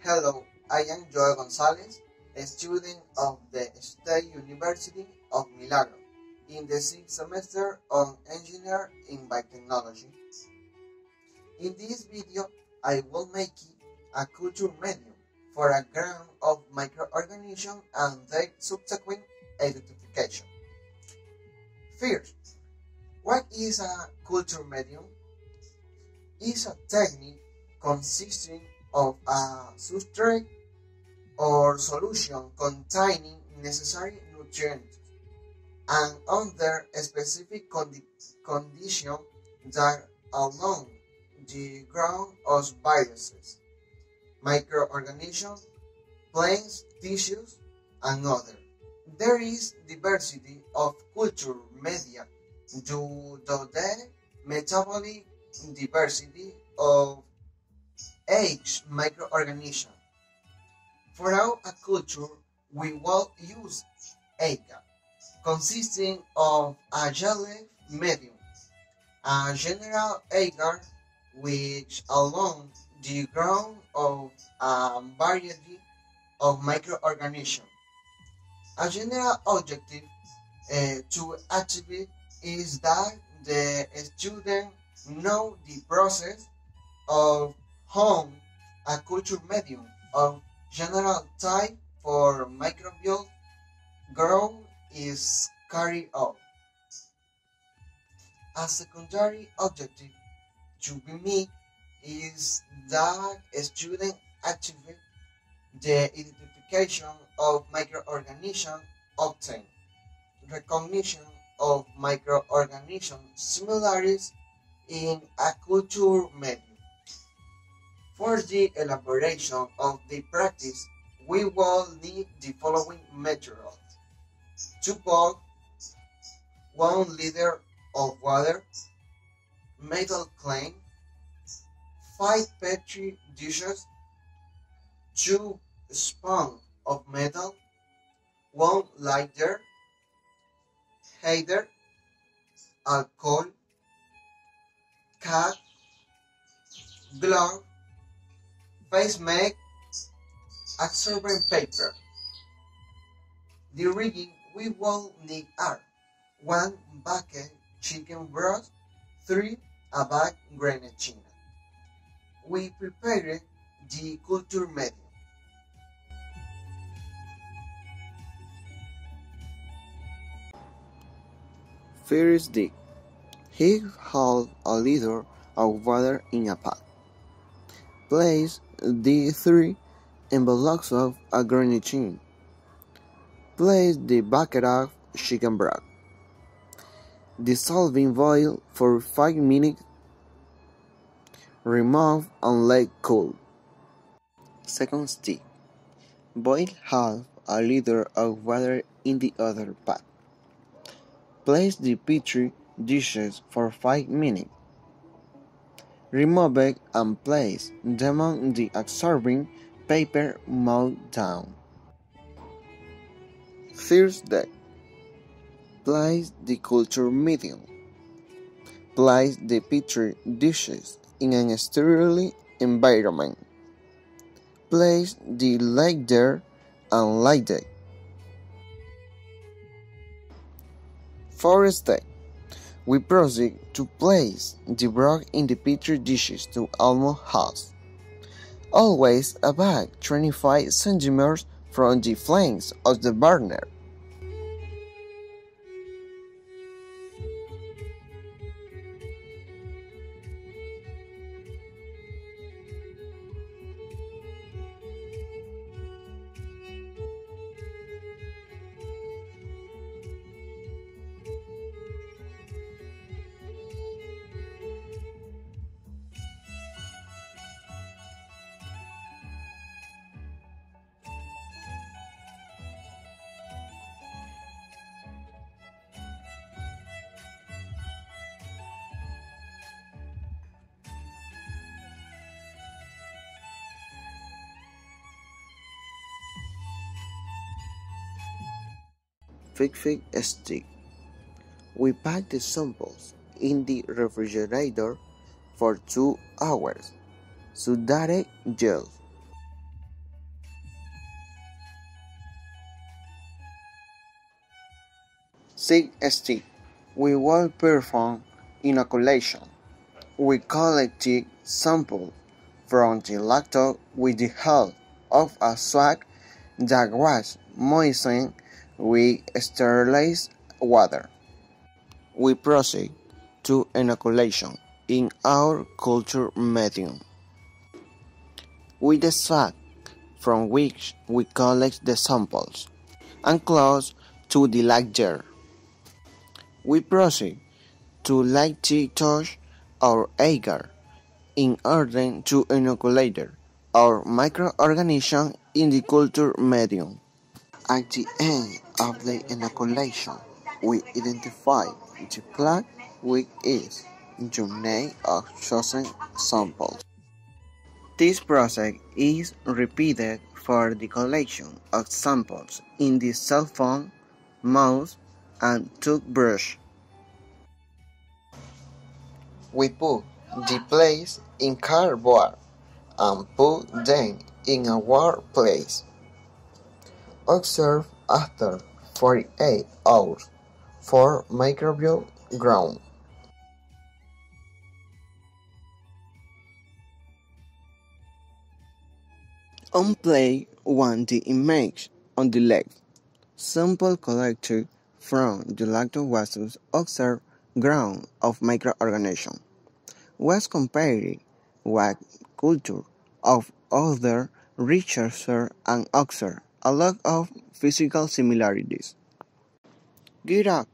Hello, I am Joel Gonzalez, a student of the State University of Milagro, in the 6th semester of Engineer in Biotechnology. In this video, I will make a culture medium for a ground of microorganisms and their subsequent identification. First, what is a culture medium? It's a technique consisting of a substrate or solution containing necessary nutrients and under specific conditions that allow the growth of viruses, microorganisms, plants, tissues, and others. There is diversity of culture media due to the metabolic diversity of each microorganism. For our culture, we will use agar, consisting of a jelly medium, a general agar which allows the growth of a variety of microorganisms. A general objective to achieve is that the student know the process of how a culture medium of general type for microbial growth is carried out. A secondary objective to be met is that students achieve the identification of microorganisms obtained, recognition of microorganism similarities in a culture medium. For the elaboration of the practice, we will need the following materials: 2 bowls, 1 liter of water, metal clay, 5 petri dishes, 2 spoons of metal, 1 lighter, heater, alcohol, cat, glove, face mask, absorbent paper. The ingredients we will need are 1 bucket chicken broth, 3 a bag grained china. We prepared the culture medium. First step. Heat half a liter of water in a pot. Place the 3 envelopes of a grained chicken. Place the bucket of chicken broth. Dissolve in boil for 5 minutes. Remove and let cool. Second step. Boil half a liter of water in the other pot. Place the petri dishes for 5 minutes. Remove it and place them on the absorbing paper mold down. Third step. Place the culture medium. Place the petri dishes in a sterile environment. Place the lighter and light it. Fourth step. We proceed to place the broth in the petri dishes to almost half. Always about 25 cm from the flames of the burner. Fig stick. We pack the samples in the refrigerator for 2 hours. Sudare gel. 6. We will perform inoculation. We collected samples from the lactose with the help of a swab that was moistened with sterilized water. We proceed to inoculation in our culture medium. With the swab from which we collect the samples and close to the lager. We proceed to lightly touch our agar in order to inoculate our microorganism in the culture medium. At the end of the inoculation, we identify the plaque which is unique of chosen samples. This process is repeated for the collection of samples in the cell phone, mouse, and toothbrush. We put the plates in cardboard and put them in a warm place. Observe after 48 hours for microbial growth. On plate 1 the image on the left. Sample collected from the lactobacillus observed growth of microorganisms was compared with culture of other researchers and observed a lot of physical similarities. Guided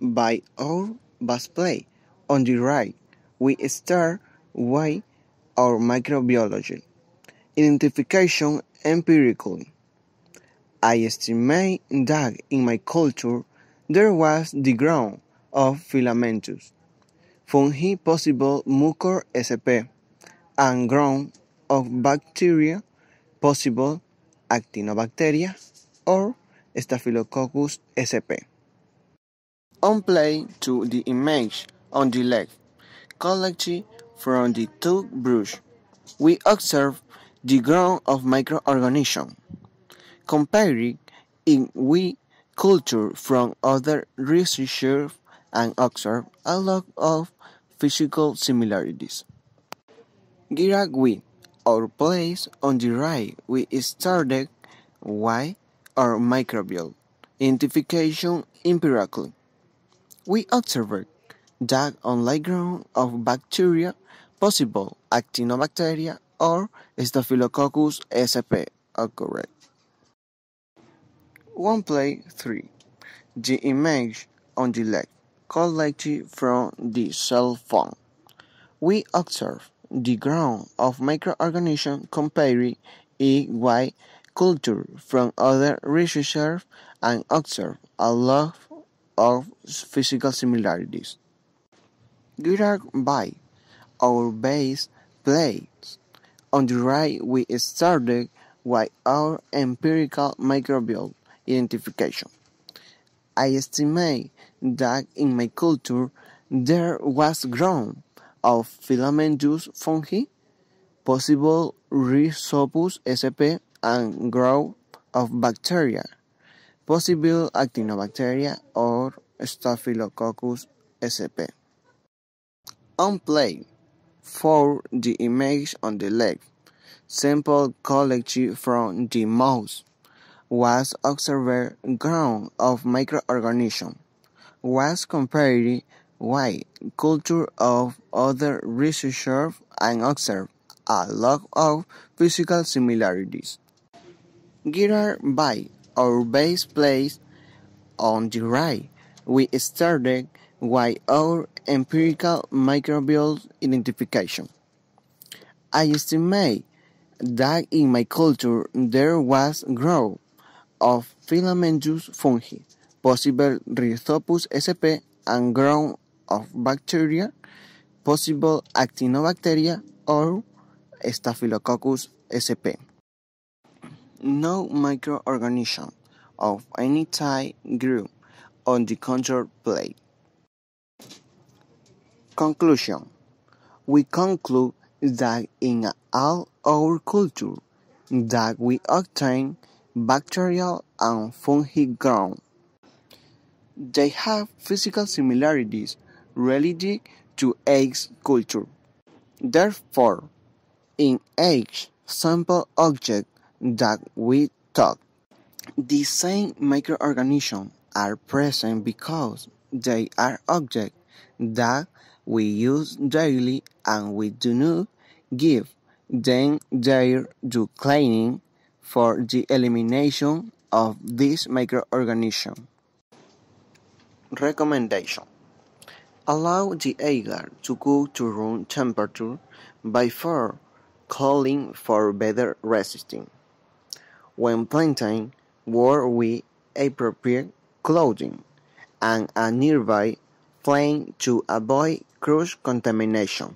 by our best play on the right, we start with our microbiology identification empirically. I estimate that in my culture there was the growth of filamentous fungi, possible mucor sp, and growth of bacteria, possible actinobacteria or staphylococcus sp. On play to the image on the left, collected from the toothbrush, we observe the growth of microorganisms. Comparing it with culture from other researchers and observe a lot of physical similarities. Guided with our place on the right, we started with our microbial identification empirically. We observed that unlike growth of bacteria, possible actinobacteria or staphylococcus sp occurred. One play 3. The image on the left, collected from the cell phone. We observe the growth of microorganisms compared with culture from other researchers and observe a lot of physical similarities. Guided by our base plates. On the right, we started with our empirical microbial identification. I estimate that in my culture there was growth of filamentous fungi, possible Rhizopus sp, and growth of bacteria, possible actinobacteria or Staphylococcus sp. On plate 4 the image on the left, sample collected from the mouse, was observed growth of microorganisms, was compared with culture of other researchers and observed a lot of physical similarities. Guided by our base place on the right, we started with our empirical microbial identification. I estimate that in my culture there was growth of filamentous fungi, possible Rhizopus sp, and growth of bacteria, possible actinobacteria or Staphylococcus sp. No microorganism of any type grew on the control plate. Conclusion. We conclude that in all our culture that we obtain bacterial and fungi ground. They have physical similarities related to egg culture. Therefore, in each sample object that we took, the same microorganisms are present because they are objects that we use daily and we do not give them their due cleaning for the elimination of these microorganisms. Recommendation. Allow the agar to cook to room temperature before cooling for better resisting. When planting, wear with appropriate clothing and a nearby flame to avoid cross contamination.